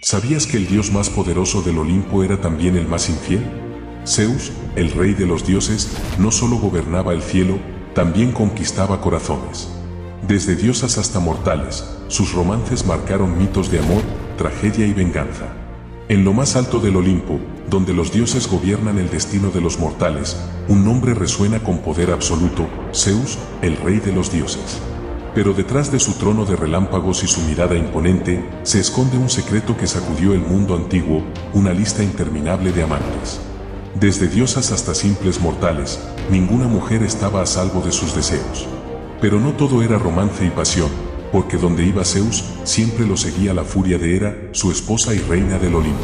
¿Sabías que el dios más poderoso del Olimpo era también el más infiel? Zeus, el rey de los dioses, no solo gobernaba el cielo, también conquistaba corazones. Desde diosas hasta mortales, sus romances marcaron mitos de amor, tragedia y venganza. En lo más alto del Olimpo, donde los dioses gobiernan el destino de los mortales, un nombre resuena con poder absoluto: Zeus, el rey de los dioses. Pero detrás de su trono de relámpagos y su mirada imponente, se esconde un secreto que sacudió el mundo antiguo, una lista interminable de amantes. Desde diosas hasta simples mortales, ninguna mujer estaba a salvo de sus deseos. Pero no todo era romance y pasión, porque donde iba Zeus, siempre lo seguía la furia de Hera, su esposa y reina del Olimpo.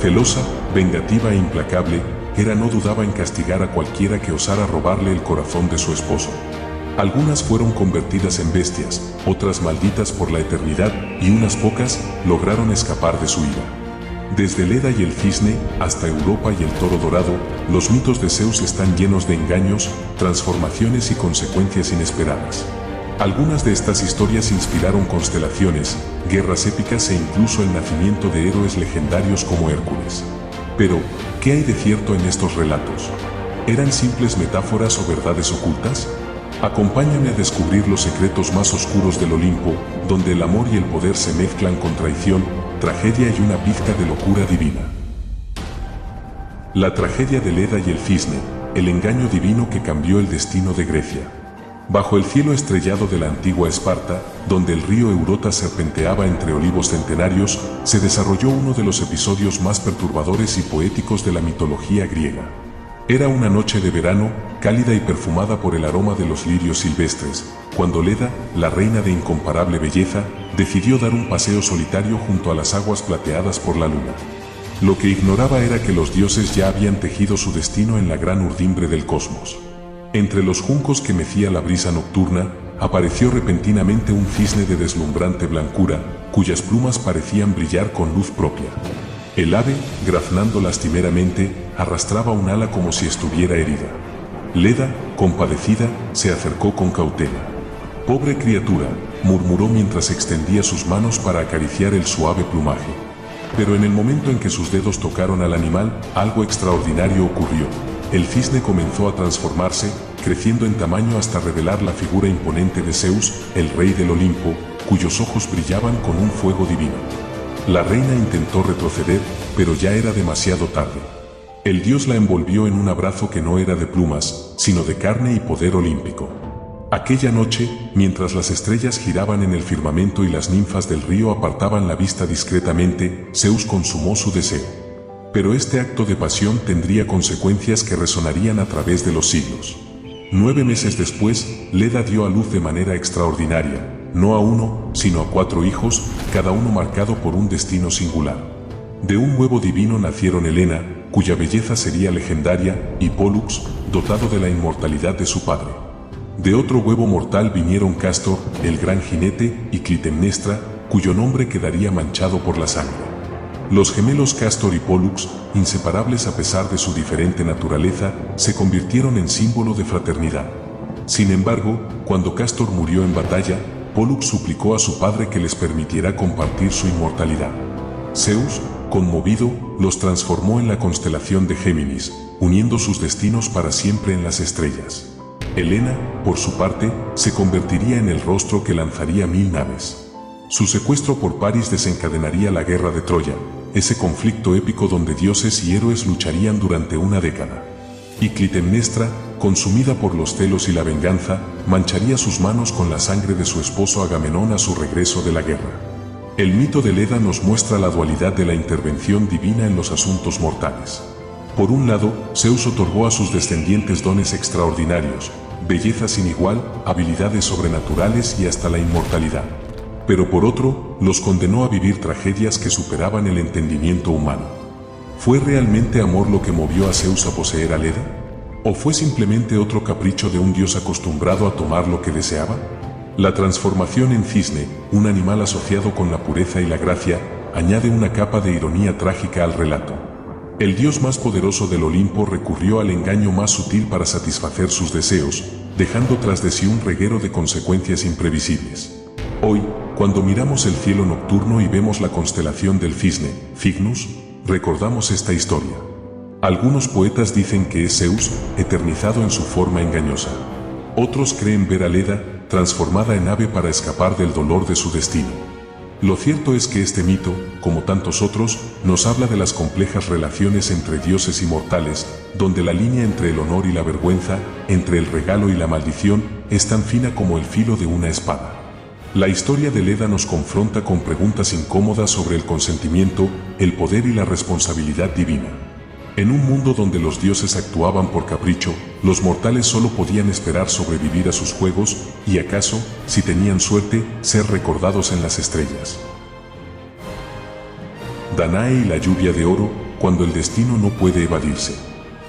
Celosa, vengativa e implacable, Hera no dudaba en castigar a cualquiera que osara robarle el corazón de su esposo. Algunas fueron convertidas en bestias, otras malditas por la eternidad, y unas pocas lograron escapar de su ira. Desde Leda y el cisne, hasta Europa y el toro dorado, los mitos de Zeus están llenos de engaños, transformaciones y consecuencias inesperadas. Algunas de estas historias inspiraron constelaciones, guerras épicas e incluso el nacimiento de héroes legendarios como Hércules. Pero, ¿qué hay de cierto en estos relatos? ¿Eran simples metáforas o verdades ocultas? Acompáñame a descubrir los secretos más oscuros del Olimpo, donde el amor y el poder se mezclan con traición, tragedia y una pizca de locura divina. La tragedia de Leda y el cisne, el engaño divino que cambió el destino de Grecia. Bajo el cielo estrellado de la antigua Esparta, donde el río Eurota serpenteaba entre olivos centenarios, se desarrolló uno de los episodios más perturbadores y poéticos de la mitología griega. Era una noche de verano, cálida y perfumada por el aroma de los lirios silvestres, cuando Leda, la reina de incomparable belleza, decidió dar un paseo solitario junto a las aguas plateadas por la luna. Lo que ignoraba era que los dioses ya habían tejido su destino en la gran urdimbre del cosmos. Entre los juncos que mecía la brisa nocturna, apareció repentinamente un cisne de deslumbrante blancura, cuyas plumas parecían brillar con luz propia. El ave, graznando lastimeramente, arrastraba un ala como si estuviera herida. Leda, compadecida, se acercó con cautela. «Pobre criatura», murmuró mientras extendía sus manos para acariciar el suave plumaje. Pero en el momento en que sus dedos tocaron al animal, algo extraordinario ocurrió. El cisne comenzó a transformarse, creciendo en tamaño hasta revelar la figura imponente de Zeus, el rey del Olimpo, cuyos ojos brillaban con un fuego divino. La reina intentó retroceder, pero ya era demasiado tarde. El dios la envolvió en un abrazo que no era de plumas, sino de carne y poder olímpico. Aquella noche, mientras las estrellas giraban en el firmamento y las ninfas del río apartaban la vista discretamente, Zeus consumó su deseo. Pero este acto de pasión tendría consecuencias que resonarían a través de los siglos. 9 meses después, Leda dio a luz de manera extraordinaria, no a uno, sino a 4 hijos, cada uno marcado por un destino singular. De un huevo divino nacieron Helena, cuya belleza sería legendaria, y Pólux, dotado de la inmortalidad de su padre. De otro huevo mortal vinieron Cástor, el gran jinete, y Clitemnestra, cuyo nombre quedaría manchado por la sangre. Los gemelos Cástor y Pólux, inseparables a pesar de su diferente naturaleza, se convirtieron en símbolo de fraternidad. Sin embargo, cuando Cástor murió en batalla, Pólux suplicó a su padre que les permitiera compartir su inmortalidad. Zeus, conmovido, los transformó en la constelación de Géminis, uniendo sus destinos para siempre en las estrellas. Helena, por su parte, se convertiría en el rostro que lanzaría 1000 naves. Su secuestro por Paris desencadenaría la guerra de Troya, ese conflicto épico donde dioses y héroes lucharían durante una década. Y Clitemnestra, consumida por los celos y la venganza, mancharía sus manos con la sangre de su esposo Agamenón a su regreso de la guerra. El mito de Leda nos muestra la dualidad de la intervención divina en los asuntos mortales. Por un lado, Zeus otorgó a sus descendientes dones extraordinarios, belleza sin igual, habilidades sobrenaturales y hasta la inmortalidad. Pero por otro, los condenó a vivir tragedias que superaban el entendimiento humano. ¿Fue realmente amor lo que movió a Zeus a poseer a Leda? ¿O fue simplemente otro capricho de un dios acostumbrado a tomar lo que deseaba? La transformación en cisne, un animal asociado con la pureza y la gracia, añade una capa de ironía trágica al relato. El dios más poderoso del Olimpo recurrió al engaño más sutil para satisfacer sus deseos, dejando tras de sí un reguero de consecuencias imprevisibles. Hoy, Cuando miramos el cielo nocturno y vemos la constelación del cisne, Cygnus, recordamos esta historia. Algunos poetas dicen que es Zeus, eternizado en su forma engañosa. Otros creen ver a Leda, transformada en ave para escapar del dolor de su destino. Lo cierto es que este mito, como tantos otros, nos habla de las complejas relaciones entre dioses y mortales, donde la línea entre el honor y la vergüenza, entre el regalo y la maldición, es tan fina como el filo de una espada. La historia de Leda nos confronta con preguntas incómodas sobre el consentimiento, el poder y la responsabilidad divina. En un mundo donde los dioses actuaban por capricho, los mortales solo podían esperar sobrevivir a sus juegos y acaso, si tenían suerte, ser recordados en las estrellas. Danae y la lluvia de oro, cuando el destino no puede evadirse.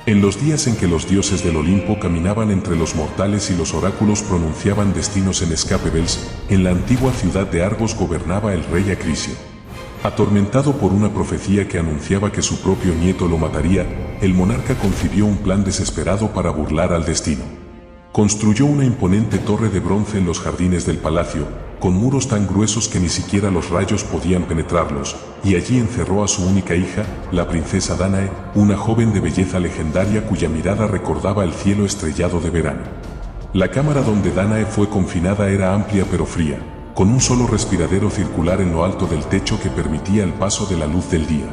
En los días en que los dioses del Olimpo caminaban entre los mortales y los oráculos pronunciaban destinos inescapables, en la antigua ciudad de Argos gobernaba el rey Acrisio. Atormentado por una profecía que anunciaba que su propio nieto lo mataría, el monarca concibió un plan desesperado para burlar al destino. Construyó una imponente torre de bronce en los jardines del palacio, con muros tan gruesos que ni siquiera los rayos podían penetrarlos, y allí encerró a su única hija, la princesa Danae, una joven de belleza legendaria cuya mirada recordaba el cielo estrellado de verano. La cámara donde Danae fue confinada era amplia pero fría, con un solo respiradero circular en lo alto del techo que permitía el paso de la luz del día.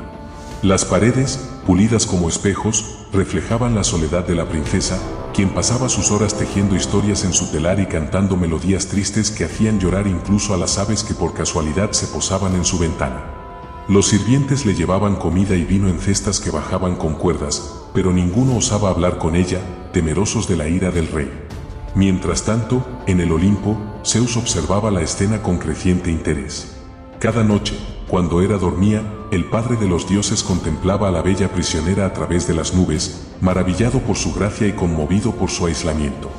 Las paredes, pulidas como espejos, reflejaban la soledad de la princesa, quien pasaba sus horas tejiendo historias en su telar y cantando melodías tristes que hacían llorar incluso a las aves que por casualidad se posaban en su ventana. Los sirvientes le llevaban comida y vino en cestas que bajaban con cuerdas, pero ninguno osaba hablar con ella, temerosos de la ira del rey. Mientras tanto, en el Olimpo, Zeus observaba la escena con creciente interés. Cada noche, cuando Hera dormía, el padre de los dioses contemplaba a la bella prisionera a través de las nubes, maravillado por su gracia y conmovido por su aislamiento.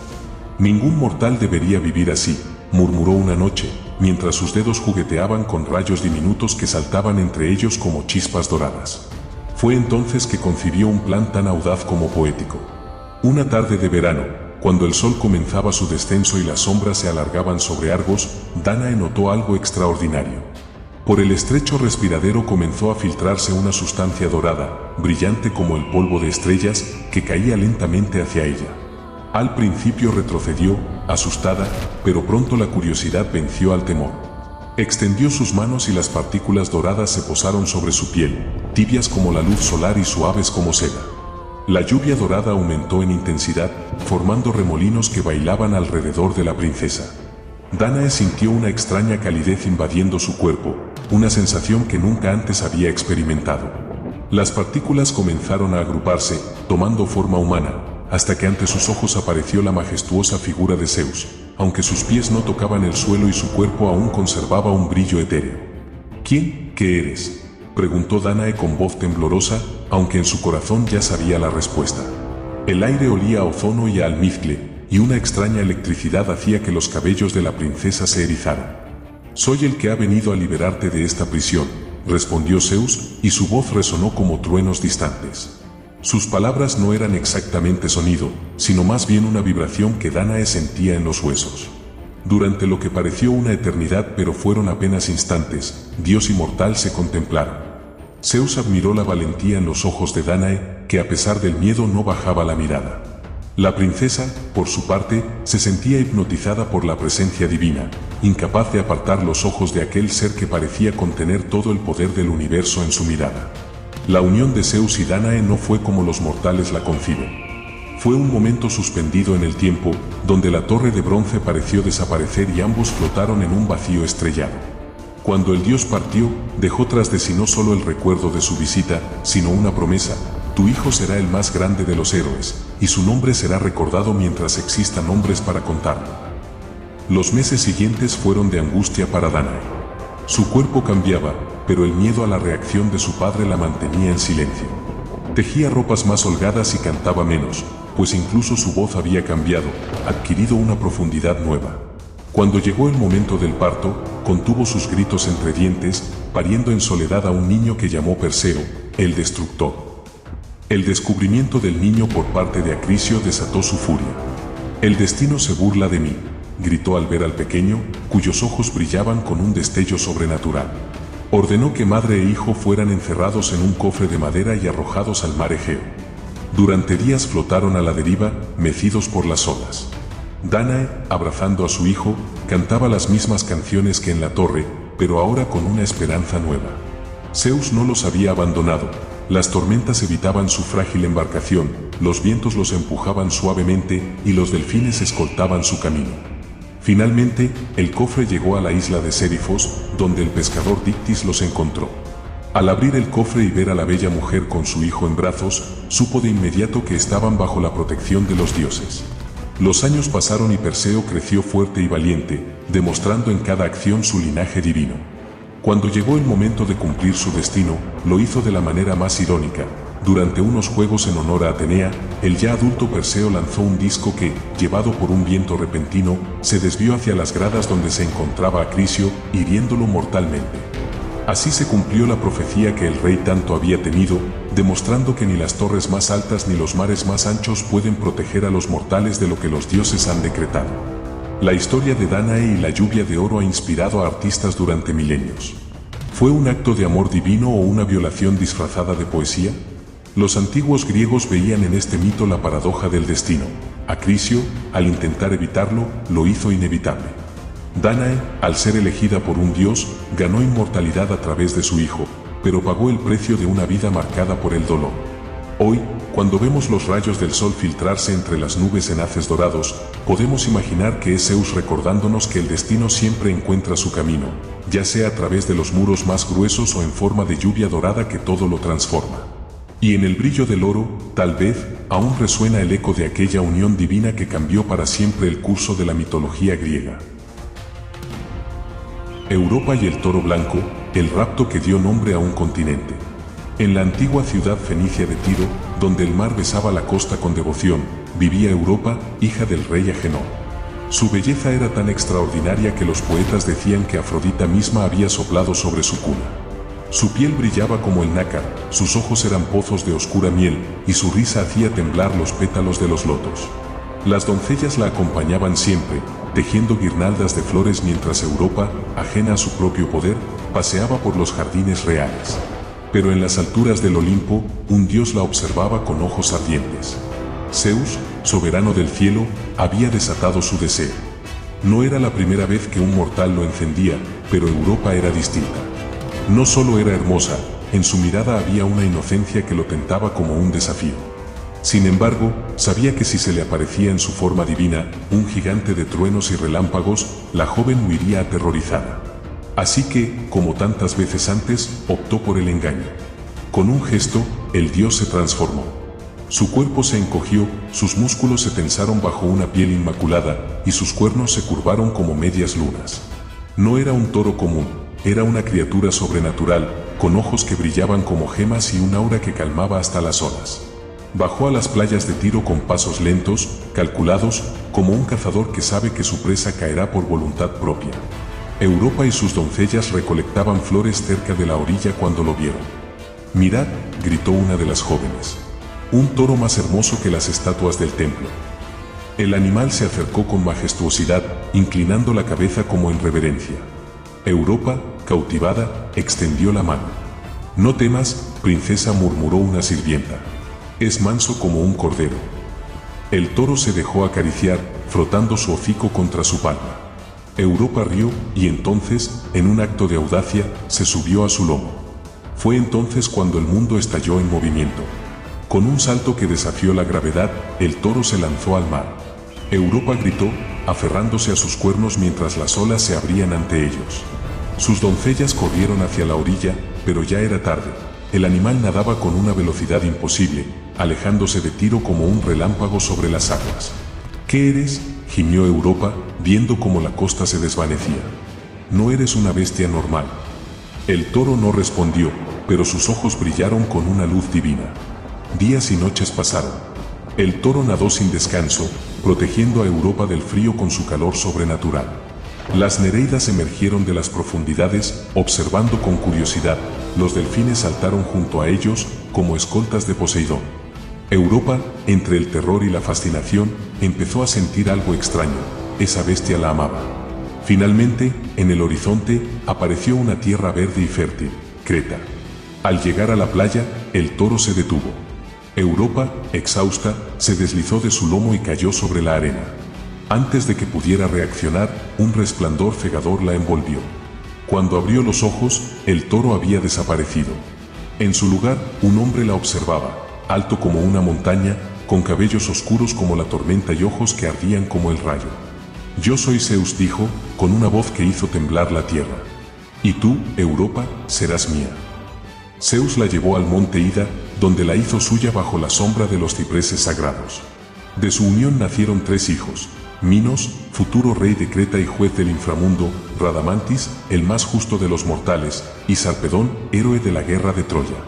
Ningún mortal debería vivir así, murmuró una noche, mientras sus dedos jugueteaban con rayos diminutos que saltaban entre ellos como chispas doradas. Fue entonces que concibió un plan tan audaz como poético. Una tarde de verano, cuando el sol comenzaba su descenso y las sombras se alargaban sobre Argos, Danae notó algo extraordinario. Por el estrecho respiradero comenzó a filtrarse una sustancia dorada, brillante como el polvo de estrellas, que caía lentamente hacia ella. Al principio retrocedió, asustada, pero pronto la curiosidad venció al temor. Extendió sus manos y las partículas doradas se posaron sobre su piel, tibias como la luz solar y suaves como seda. La lluvia dorada aumentó en intensidad, formando remolinos que bailaban alrededor de la princesa. Danae sintió una extraña calidez invadiendo su cuerpo, una sensación que nunca antes había experimentado. Las partículas comenzaron a agruparse, tomando forma humana, hasta que ante sus ojos apareció la majestuosa figura de Zeus, aunque sus pies no tocaban el suelo y su cuerpo aún conservaba un brillo etéreo. ¿Quién? ¿Qué eres?, preguntó Danae con voz temblorosa, aunque en su corazón ya sabía la respuesta. El aire olía a ozono y a almizcle, y una extraña electricidad hacía que los cabellos de la princesa se erizaran. «Soy el que ha venido a liberarte de esta prisión», respondió Zeus, y su voz resonó como truenos distantes. Sus palabras no eran exactamente sonido, sino más bien una vibración que Danae sentía en los huesos. Durante lo que pareció una eternidad, pero fueron apenas instantes, Dios y mortal se contemplaron. Zeus admiró la valentía en los ojos de Danae, que a pesar del miedo no bajaba la mirada. La princesa, por su parte, se sentía hipnotizada por la presencia divina, incapaz de apartar los ojos de aquel ser que parecía contener todo el poder del universo en su mirada. La unión de Zeus y Danae no fue como los mortales la conciben. Fue un momento suspendido en el tiempo, donde la torre de bronce pareció desaparecer y ambos flotaron en un vacío estrellado. Cuando el dios partió, dejó tras de sí no solo el recuerdo de su visita, sino una promesa: tu hijo será el más grande de los héroes, y su nombre será recordado mientras existan hombres para contarlo. Los meses siguientes fueron de angustia para Danae. Su cuerpo cambiaba, pero el miedo a la reacción de su padre la mantenía en silencio. Tejía ropas más holgadas y cantaba menos, pues incluso su voz había cambiado, adquirido una profundidad nueva. Cuando llegó el momento del parto, contuvo sus gritos entre dientes, pariendo en soledad a un niño que llamó Perseo, el destructor. El descubrimiento del niño por parte de Acrisio desató su furia. «El destino se burla de mí», gritó al ver al pequeño, cuyos ojos brillaban con un destello sobrenatural. Ordenó que madre e hijo fueran encerrados en un cofre de madera y arrojados al mar Egeo. Durante días flotaron a la deriva, mecidos por las olas. Dánae, abrazando a su hijo, cantaba las mismas canciones que en la torre, pero ahora con una esperanza nueva. Zeus no los había abandonado. Las tormentas evitaban su frágil embarcación, los vientos los empujaban suavemente y los delfines escoltaban su camino. Finalmente, el cofre llegó a la isla de Sérifos, donde el pescador Dictys los encontró. Al abrir el cofre y ver a la bella mujer con su hijo en brazos, supo de inmediato que estaban bajo la protección de los dioses. Los años pasaron y Perseo creció fuerte y valiente, demostrando en cada acción su linaje divino. Cuando llegó el momento de cumplir su destino, lo hizo de la manera más irónica. Durante unos juegos en honor a Atenea, el ya adulto Perseo lanzó un disco que, llevado por un viento repentino, se desvió hacia las gradas donde se encontraba Acrisio, hiriéndolo mortalmente. Así se cumplió la profecía que el rey tanto había temido, demostrando que ni las torres más altas ni los mares más anchos pueden proteger a los mortales de lo que los dioses han decretado. La historia de Dánae y la lluvia de oro ha inspirado a artistas durante milenios. ¿Fue un acto de amor divino o una violación disfrazada de poesía? Los antiguos griegos veían en este mito la paradoja del destino. Acrisio, al intentar evitarlo, lo hizo inevitable. Dánae, al ser elegida por un dios, ganó inmortalidad a través de su hijo, pero pagó el precio de una vida marcada por el dolor. Hoy, cuando vemos los rayos del sol filtrarse entre las nubes en haces dorados, podemos imaginar que es Zeus recordándonos que el destino siempre encuentra su camino, ya sea a través de los muros más gruesos o en forma de lluvia dorada que todo lo transforma. Y en el brillo del oro, tal vez, aún resuena el eco de aquella unión divina que cambió para siempre el curso de la mitología griega. Europa y el toro blanco, el rapto que dio nombre a un continente. En la antigua ciudad fenicia de Tiro, donde el mar besaba la costa con devoción, vivía Europa, hija del rey Agenor. Su belleza era tan extraordinaria que los poetas decían que Afrodita misma había soplado sobre su cuna. Su piel brillaba como el nácar, sus ojos eran pozos de oscura miel, y su risa hacía temblar los pétalos de los lotos. Las doncellas la acompañaban siempre, tejiendo guirnaldas de flores mientras Europa, ajena a su propio poder, paseaba por los jardines reales. Pero en las alturas del Olimpo, un dios la observaba con ojos ardientes. Zeus, soberano del cielo, había desatado su deseo. No era la primera vez que un mortal lo encendía, pero Europa era distinta. No solo era hermosa, en su mirada había una inocencia que lo tentaba como un desafío. Sin embargo, sabía que si se le aparecía en su forma divina, un gigante de truenos y relámpagos, la joven huiría aterrorizada. Así que, como tantas veces antes, optó por el engaño. Con un gesto, el dios se transformó. Su cuerpo se encogió, sus músculos se tensaron bajo una piel inmaculada, y sus cuernos se curvaron como medias lunas. No era un toro común, era una criatura sobrenatural, con ojos que brillaban como gemas y un aura que calmaba hasta las olas. Bajó a las playas de Tiro con pasos lentos, calculados, como un cazador que sabe que su presa caerá por voluntad propia. Europa y sus doncellas recolectaban flores cerca de la orilla cuando lo vieron. «Mirad», gritó una de las jóvenes. «Un toro más hermoso que las estatuas del templo». El animal se acercó con majestuosidad, inclinando la cabeza como en reverencia. Europa, cautivada, extendió la mano. «No temas, princesa», murmuró una sirvienta. «Es manso como un cordero». El toro se dejó acariciar, frotando su hocico contra su palma. Europa rió, y entonces, en un acto de audacia, se subió a su lomo. Fue entonces cuando el mundo estalló en movimiento. Con un salto que desafió la gravedad, el toro se lanzó al mar. Europa gritó, aferrándose a sus cuernos mientras las olas se abrían ante ellos. Sus doncellas corrieron hacia la orilla, pero ya era tarde. El animal nadaba con una velocidad imposible, alejándose de Tiro como un relámpago sobre las aguas. «¿Qué eres?», gimió Europa, viendo cómo la costa se desvanecía. «No eres una bestia normal». El toro no respondió, pero sus ojos brillaron con una luz divina. Días y noches pasaron. El toro nadó sin descanso, protegiendo a Europa del frío con su calor sobrenatural. Las nereidas emergieron de las profundidades, observando con curiosidad. Los delfines saltaron junto a ellos, como escoltas de Poseidón. Europa, entre el terror y la fascinación, empezó a sentir algo extraño. esa bestia la amaba. Finalmente, en el horizonte, apareció una tierra verde y fértil, Creta. Al llegar a la playa, el toro se detuvo. Europa, exhausta, se deslizó de su lomo y cayó sobre la arena. Antes de que pudiera reaccionar, un resplandor cegador la envolvió. Cuando abrió los ojos, el toro había desaparecido. En su lugar, un hombre la observaba, alto como una montaña, con cabellos oscuros como la tormenta y ojos que ardían como el rayo. «Yo soy Zeus», dijo, con una voz que hizo temblar la tierra. «Y tú, Europa, serás mía». Zeus la llevó al monte Ida, donde la hizo suya bajo la sombra de los cipreses sagrados. De su unión nacieron 3 hijos: Minos, futuro rey de Creta y juez del inframundo; Radamantis, el más justo de los mortales; y Sarpedón, héroe de la guerra de Troya.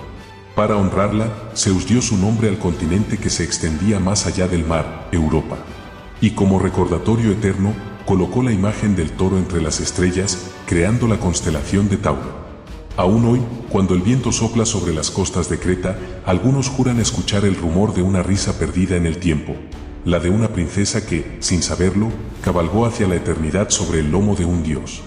Para honrarla, Zeus dio su nombre al continente que se extendía más allá del mar, Europa. Y como recordatorio eterno, colocó la imagen del toro entre las estrellas, creando la constelación de Tauro. Aún hoy, cuando el viento sopla sobre las costas de Creta, algunos juran escuchar el rumor de una risa perdida en el tiempo, la de una princesa que, sin saberlo, cabalgó hacia la eternidad sobre el lomo de un dios.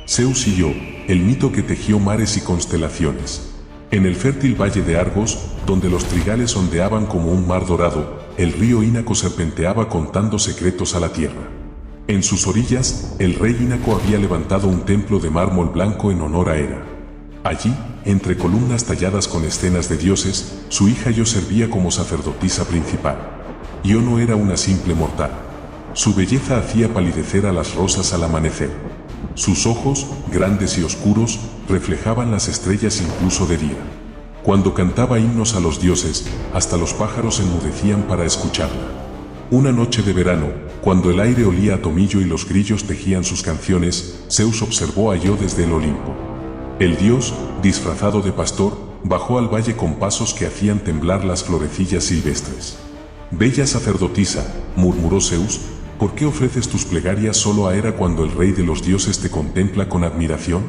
Zeus y yo, el mito que tejió mares y constelaciones. En el fértil valle de Argos, donde los trigales ondeaban como un mar dorado, el río Ínaco serpenteaba contando secretos a la tierra. En sus orillas, el rey Ínaco había levantado un templo de mármol blanco en honor a Hera. Allí, entre columnas talladas con escenas de dioses, su hija Io servía como sacerdotisa principal. Io no era una simple mortal. Su belleza hacía palidecer a las rosas al amanecer. Sus ojos, grandes y oscuros, reflejaban las estrellas incluso de día. Cuando cantaba himnos a los dioses, hasta los pájaros enmudecían para escucharla. Una noche de verano, cuando el aire olía a tomillo y los grillos tejían sus canciones, Zeus observó a Io desde el Olimpo. El dios, disfrazado de pastor, bajó al valle con pasos que hacían temblar las florecillas silvestres. «Bella sacerdotisa», murmuró Zeus, «¿por qué ofreces tus plegarias solo a Hera cuando el rey de los dioses te contempla con admiración?»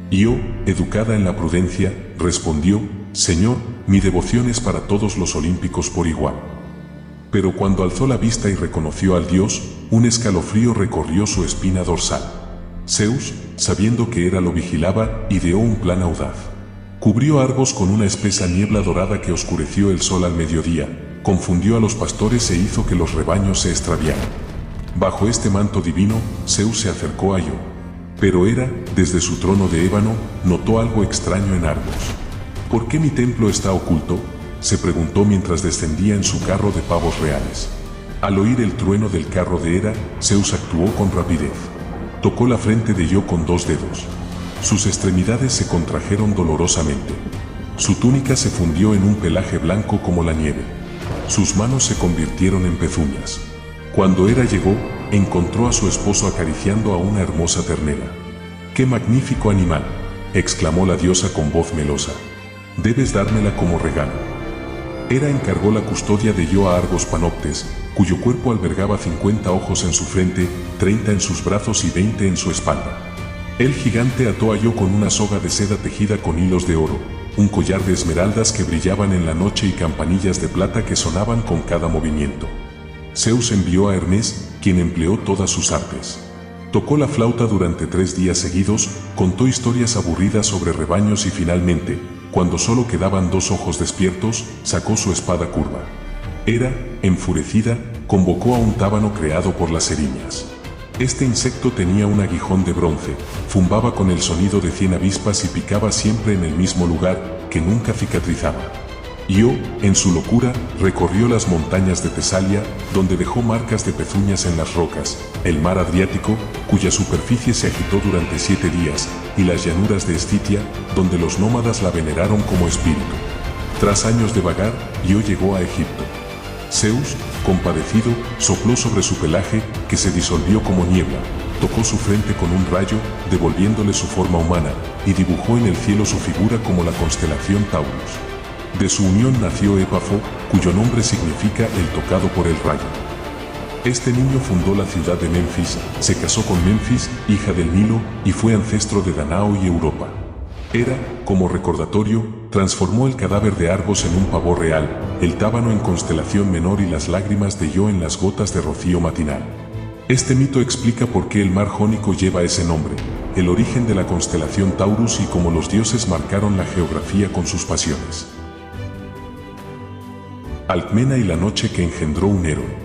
Io, educada en la prudencia, respondió: «Señor, mi devoción es para todos los olímpicos por igual». Pero cuando alzó la vista y reconoció al dios, un escalofrío recorrió su espina dorsal. Zeus, sabiendo que Hera lo vigilaba, ideó un plan audaz. Cubrió Argos con una espesa niebla dorada que oscureció el sol al mediodía, confundió a los pastores e hizo que los rebaños se extraviaran. Bajo este manto divino, Zeus se acercó a Io. Pero Hera, desde su trono de ébano, notó algo extraño en Argos. «¿Por qué mi templo está oculto?», se preguntó mientras descendía en su carro de pavos reales. Al oír el trueno del carro de Hera, Zeus actuó con rapidez. Tocó la frente de Io con 2 dedos. Sus extremidades se contrajeron dolorosamente. Su túnica se fundió en un pelaje blanco como la nieve. Sus manos se convirtieron en pezuñas. Cuando Hera llegó, encontró a su esposo acariciando a una hermosa ternera. «¡Qué magnífico animal!», exclamó la diosa con voz melosa. «Debes dármela como regalo». Hera encargó la custodia de Io a Argos Panoptes, cuyo cuerpo albergaba 50 ojos en su frente, 30 en sus brazos y 20 en su espalda. El gigante ató a Io con una soga de seda tejida con hilos de oro, un collar de esmeraldas que brillaban en la noche y campanillas de plata que sonaban con cada movimiento. Zeus envió a Hermes, quien empleó todas sus artes. Tocó la flauta durante 3 días seguidos, contó historias aburridas sobre rebaños y finalmente, cuando solo quedaban 2 ojos despiertos, sacó su espada curva. Hera, enfurecida, convocó a un tábano creado por las eriñas. Este insecto tenía un aguijón de bronce, zumbaba con el sonido de 100 avispas y picaba siempre en el mismo lugar, que nunca cicatrizaba. Io, en su locura, recorrió las montañas de Tesalia, donde dejó marcas de pezuñas en las rocas, el mar Adriático, cuya superficie se agitó durante 7 días, y las llanuras de Escitia, donde los nómadas la veneraron como espíritu. Tras años de vagar, Io llegó a Egipto. Zeus, compadecido, sopló sobre su pelaje, que se disolvió como niebla, tocó su frente con un rayo, devolviéndole su forma humana, y dibujó en el cielo su figura como la constelación Taurus. De su unión nació Épafo, cuyo nombre significa el tocado por el rayo. Este niño fundó la ciudad de Menfis, se casó con Menfis, hija del Nilo, y fue ancestro de Danao y Europa. Hera, como recordatorio, transformó el cadáver de Argos en un pavo real, el tábano en constelación menor y las lágrimas de Io en las gotas de rocío matinal. Este mito explica por qué el mar Jónico lleva ese nombre, el origen de la constelación Taurus y cómo los dioses marcaron la geografía con sus pasiones. Alcmena y la noche que engendró un héroe.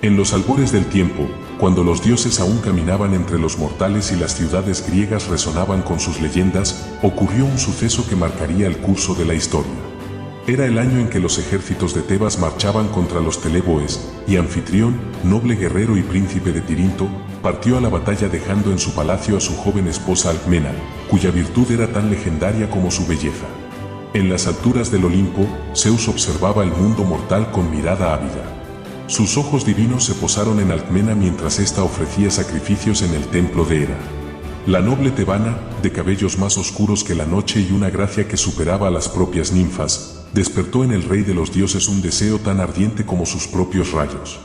En los albores del tiempo, cuando los dioses aún caminaban entre los mortales y las ciudades griegas resonaban con sus leyendas, ocurrió un suceso que marcaría el curso de la historia. Era el año en que los ejércitos de Tebas marchaban contra los Teleboes, y Anfitrión, noble guerrero y príncipe de Tirinto, partió a la batalla dejando en su palacio a su joven esposa Alcmena, cuya virtud era tan legendaria como su belleza. En las alturas del Olimpo, Zeus observaba el mundo mortal con mirada ávida. Sus ojos divinos se posaron en Alcmena mientras ésta ofrecía sacrificios en el templo de Hera. La noble tebana, de cabellos más oscuros que la noche y una gracia que superaba a las propias ninfas, despertó en el rey de los dioses un deseo tan ardiente como sus propios rayos.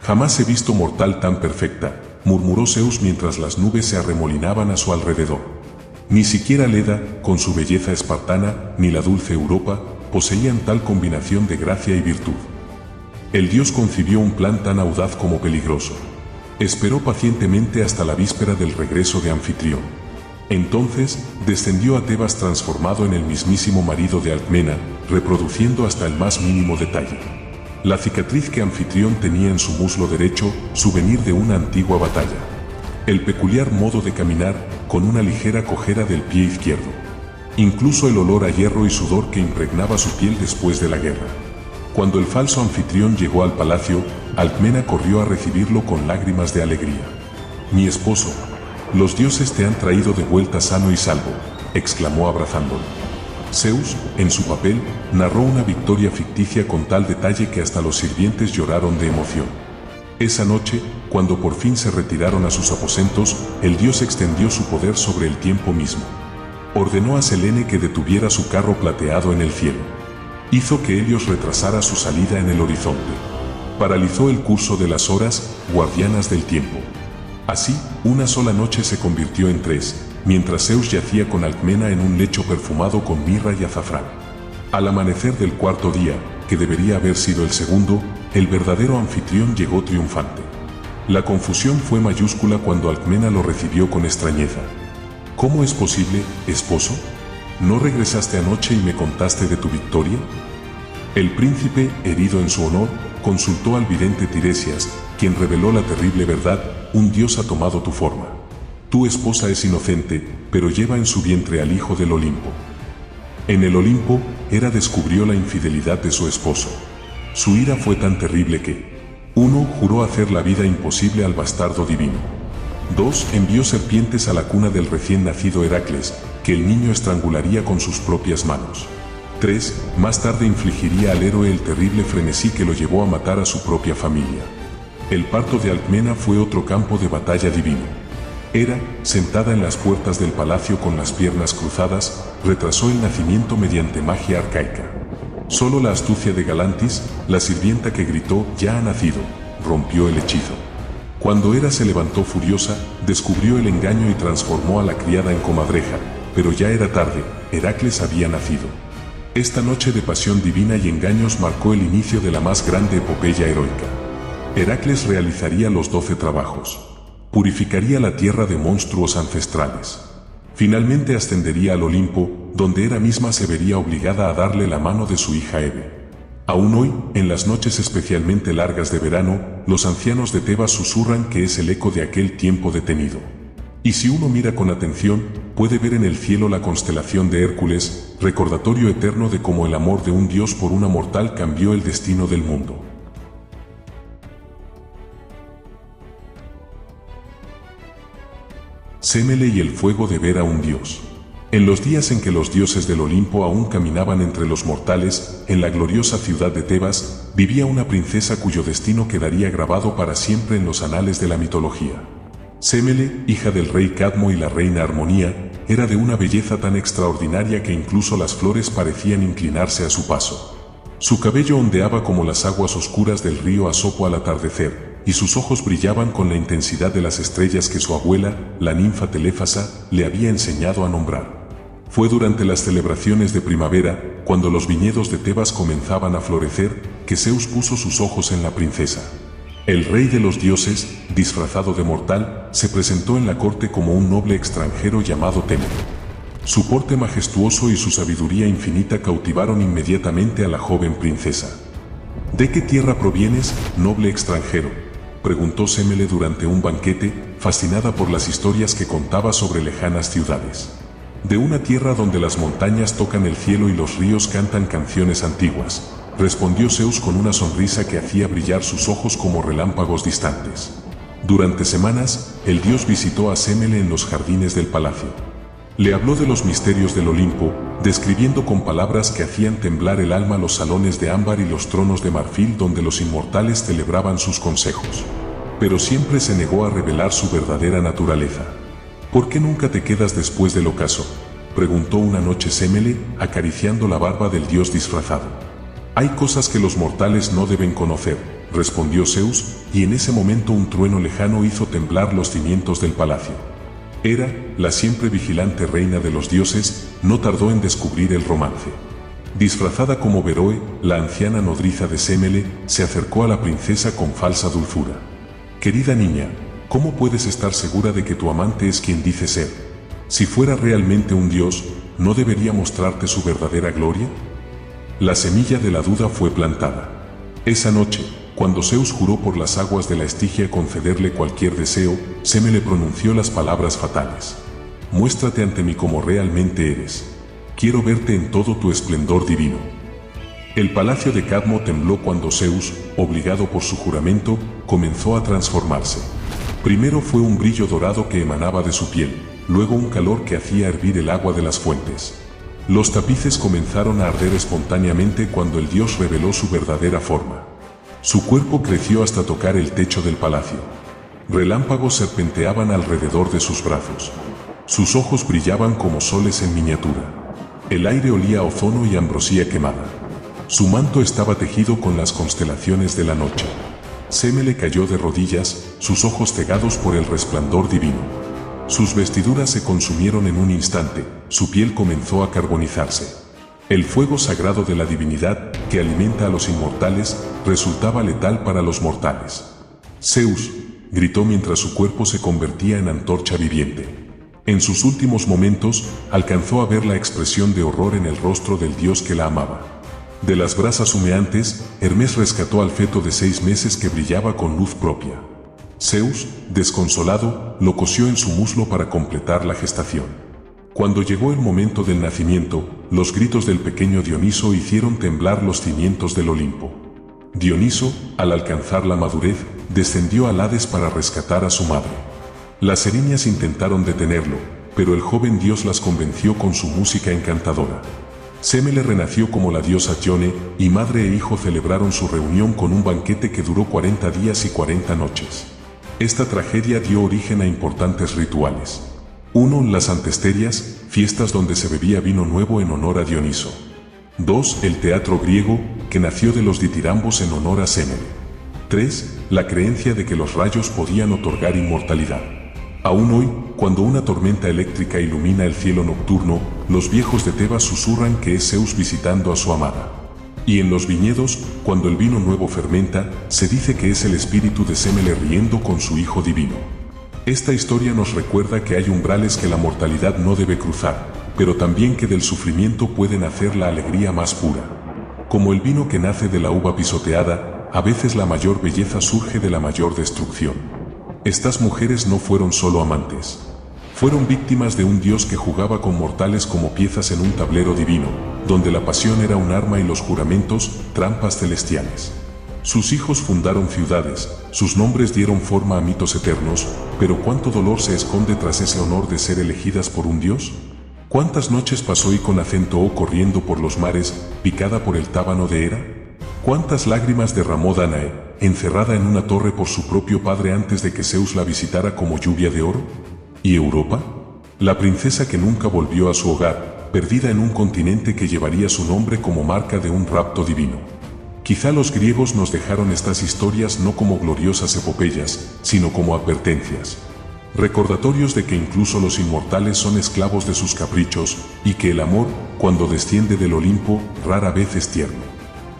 «Jamás he visto mortal tan perfecta», murmuró Zeus mientras las nubes se arremolinaban a su alrededor. Ni siquiera Leda, con su belleza espartana, ni la dulce Europa, poseían tal combinación de gracia y virtud. El dios concibió un plan tan audaz como peligroso. Esperó pacientemente hasta la víspera del regreso de Anfitrión. Entonces, descendió a Tebas transformado en el mismísimo marido de Alcmena, reproduciendo hasta el más mínimo detalle la cicatriz que Anfitrión tenía en su muslo derecho, souvenir de una antigua batalla. El peculiar modo de caminar, con una ligera cojera del pie izquierdo. Incluso el olor a hierro y sudor que impregnaba su piel después de la guerra. Cuando el falso Anfitrión llegó al palacio, Alcmena corrió a recibirlo con lágrimas de alegría. «Mi esposo, los dioses te han traído de vuelta sano y salvo», exclamó abrazándolo. Zeus, en su papel, narró una victoria ficticia con tal detalle que hasta los sirvientes lloraron de emoción. Esa noche, cuando por fin se retiraron a sus aposentos, el dios extendió su poder sobre el tiempo mismo. Ordenó a Selene que detuviera su carro plateado en el cielo. Hizo que Helios retrasara su salida en el horizonte. Paralizó el curso de las horas, guardianas del tiempo. Así, una sola noche se convirtió en 3, mientras Zeus yacía con Alcmena en un lecho perfumado con mirra y azafrán. Al amanecer del cuarto día, que debería haber sido el segundo, el verdadero Anfitrión llegó triunfante. La confusión fue mayúscula cuando Alcmena lo recibió con extrañeza. «¿Cómo es posible, esposo? ¿No regresaste anoche y me contaste de tu victoria?» El príncipe, herido en su honor, consultó al vidente Tiresias, quien reveló la terrible verdad: «Un dios ha tomado tu forma. Tu esposa es inocente, pero lleva en su vientre al hijo del Olimpo». En el Olimpo, Hera descubrió la infidelidad de su esposo. Su ira fue tan terrible que 1. Juró hacer la vida imposible al bastardo divino. 2. Envió serpientes a la cuna del recién nacido Heracles, que el niño estrangularía con sus propias manos. 3. Más tarde infligiría al héroe el terrible frenesí que lo llevó a matar a su propia familia. El parto de Alcmena fue otro campo de batalla divino. Hera, sentada en las puertas del palacio con las piernas cruzadas, retrasó el nacimiento mediante magia arcaica. Solo la astucia de Galantis, la sirvienta que gritó «Ya ha nacido», rompió el hechizo. Cuando Hera se levantó furiosa, descubrió el engaño y transformó a la criada en comadreja, pero ya era tarde, Heracles había nacido. Esta noche de pasión divina y engaños marcó el inicio de la más grande epopeya heroica. Heracles realizaría los 12 trabajos. Purificaría la tierra de monstruos ancestrales. Finalmente ascendería al Olimpo, donde Hera misma se vería obligada a darle la mano de su hija Hebe. Aún hoy, en las noches especialmente largas de verano, los ancianos de Tebas susurran que es el eco de aquel tiempo detenido. Y si uno mira con atención, puede ver en el cielo la constelación de Hércules, recordatorio eterno de cómo el amor de un dios por una mortal cambió el destino del mundo. Sémele y el fuego de ver a un dios. En los días en que los dioses del Olimpo aún caminaban entre los mortales, en la gloriosa ciudad de Tebas, vivía una princesa cuyo destino quedaría grabado para siempre en los anales de la mitología. Sémele, hija del rey Cadmo y la reina Armonía, era de una belleza tan extraordinaria que incluso las flores parecían inclinarse a su paso. Su cabello ondeaba como las aguas oscuras del río Asopo al atardecer, y sus ojos brillaban con la intensidad de las estrellas que su abuela, la ninfa Teléfasa, le había enseñado a nombrar. Fue durante las celebraciones de primavera, cuando los viñedos de Tebas comenzaban a florecer, que Zeus puso sus ojos en la princesa. El rey de los dioses, disfrazado de mortal, se presentó en la corte como un noble extranjero llamado Tempo. Su porte majestuoso y su sabiduría infinita cautivaron inmediatamente a la joven princesa. ¿De qué tierra provienes, noble extranjero?, preguntó Semele durante un banquete, fascinada por las historias que contaba sobre lejanas ciudades. De una tierra donde las montañas tocan el cielo y los ríos cantan canciones antiguas, respondió Zeus con una sonrisa que hacía brillar sus ojos como relámpagos distantes. Durante semanas, el dios visitó a Semele en los jardines del palacio. Le habló de los misterios del Olimpo, describiendo con palabras que hacían temblar el alma los salones de ámbar y los tronos de marfil donde los inmortales celebraban sus consejos. Pero siempre se negó a revelar su verdadera naturaleza. ¿Por qué nunca te quedas después del ocaso?, preguntó una noche Semele, acariciando la barba del dios disfrazado. Hay cosas que los mortales no deben conocer, respondió Zeus, y en ese momento un trueno lejano hizo temblar los cimientos del palacio. Hera, la siempre vigilante reina de los dioses, no tardó en descubrir el romance. Disfrazada como Beroe, la anciana nodriza de Semele, se acercó a la princesa con falsa dulzura. Querida niña, ¿cómo puedes estar segura de que tu amante es quien dice ser? Si fuera realmente un dios, ¿no debería mostrarte su verdadera gloria? La semilla de la duda fue plantada. Esa noche, cuando Zeus juró por las aguas de la Estigia concederle cualquier deseo, Semele pronunció las palabras fatales. Muéstrate ante mí como realmente eres. Quiero verte en todo tu esplendor divino. El palacio de Cadmo tembló cuando Zeus, obligado por su juramento, comenzó a transformarse. Primero fue un brillo dorado que emanaba de su piel, luego un calor que hacía hervir el agua de las fuentes. Los tapices comenzaron a arder espontáneamente cuando el dios reveló su verdadera forma. Su cuerpo creció hasta tocar el techo del palacio. Relámpagos serpenteaban alrededor de sus brazos. Sus ojos brillaban como soles en miniatura. El aire olía a ozono y ambrosía quemada. Su manto estaba tejido con las constelaciones de la noche. Semele cayó de rodillas, sus ojos cegados por el resplandor divino. Sus vestiduras se consumieron en un instante, su piel comenzó a carbonizarse. El fuego sagrado de la divinidad, que alimenta a los inmortales, resultaba letal para los mortales. Zeus, gritó mientras su cuerpo se convertía en antorcha viviente. En sus últimos momentos, alcanzó a ver la expresión de horror en el rostro del dios que la amaba. De las brasas humeantes, Hermes rescató al feto de 6 meses que brillaba con luz propia. Zeus, desconsolado, lo cosió en su muslo para completar la gestación. Cuando llegó el momento del nacimiento, los gritos del pequeño Dioniso hicieron temblar los cimientos del Olimpo. Dioniso, al alcanzar la madurez, descendió al Hades para rescatar a su madre. Las erinias intentaron detenerlo, pero el joven dios las convenció con su música encantadora. Semele renació como la diosa Yone, y madre e hijo celebraron su reunión con un banquete que duró 40 días y 40 noches. Esta tragedia dio origen a importantes rituales. 1. Las antesterias, fiestas donde se bebía vino nuevo en honor a Dioniso. 2. El teatro griego, que nació de los ditirambos en honor a Semele. 3. La creencia de que los rayos podían otorgar inmortalidad. Aún hoy, cuando una tormenta eléctrica ilumina el cielo nocturno, los viejos de Tebas susurran que es Zeus visitando a su amada. Y en los viñedos, cuando el vino nuevo fermenta, se dice que es el espíritu de Semele riendo con su hijo divino. Esta historia nos recuerda que hay umbrales que la mortalidad no debe cruzar, pero también que del sufrimiento puede nacer la alegría más pura. Como el vino que nace de la uva pisoteada, a veces la mayor belleza surge de la mayor destrucción. Estas mujeres no fueron solo amantes. Fueron víctimas de un dios que jugaba con mortales como piezas en un tablero divino, donde la pasión era un arma y los juramentos, trampas celestiales. Sus hijos fundaron ciudades, sus nombres dieron forma a mitos eternos, pero ¿cuánto dolor se esconde tras ese honor de ser elegidas por un dios? ¿Cuántas noches pasó y con acento O corriendo por los mares, picada por el tábano de Hera? ¿Cuántas lágrimas derramó Danae, encerrada en una torre por su propio padre antes de que Zeus la visitara como lluvia de oro? ¿Y Europa? La princesa que nunca volvió a su hogar, perdida en un continente que llevaría su nombre como marca de un rapto divino. Quizá los griegos nos dejaron estas historias no como gloriosas epopeyas, sino como advertencias. Recordatorios de que incluso los inmortales son esclavos de sus caprichos, y que el amor, cuando desciende del Olimpo, rara vez es tierno.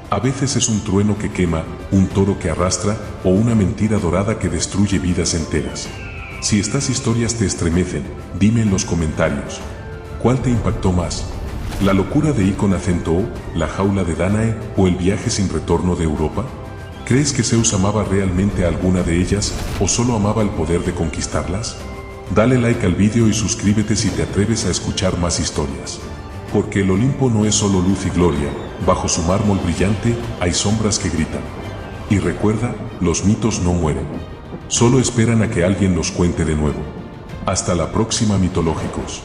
A veces es un trueno que quema, un toro que arrastra, o una mentira dorada que destruye vidas enteras. Si estas historias te estremecen, dime en los comentarios. ¿Cuál te impactó más? ¿La locura de Icon Acento, la jaula de Danae o el viaje sin retorno de Europa? ¿Crees que Zeus amaba realmente a alguna de ellas o solo amaba el poder de conquistarlas? Dale like al vídeo y suscríbete si te atreves a escuchar más historias. Porque el Olimpo no es solo luz y gloria, bajo su mármol brillante hay sombras que gritan. Y recuerda, los mitos no mueren. Solo esperan a que alguien los cuente de nuevo. Hasta la próxima, mitológicos.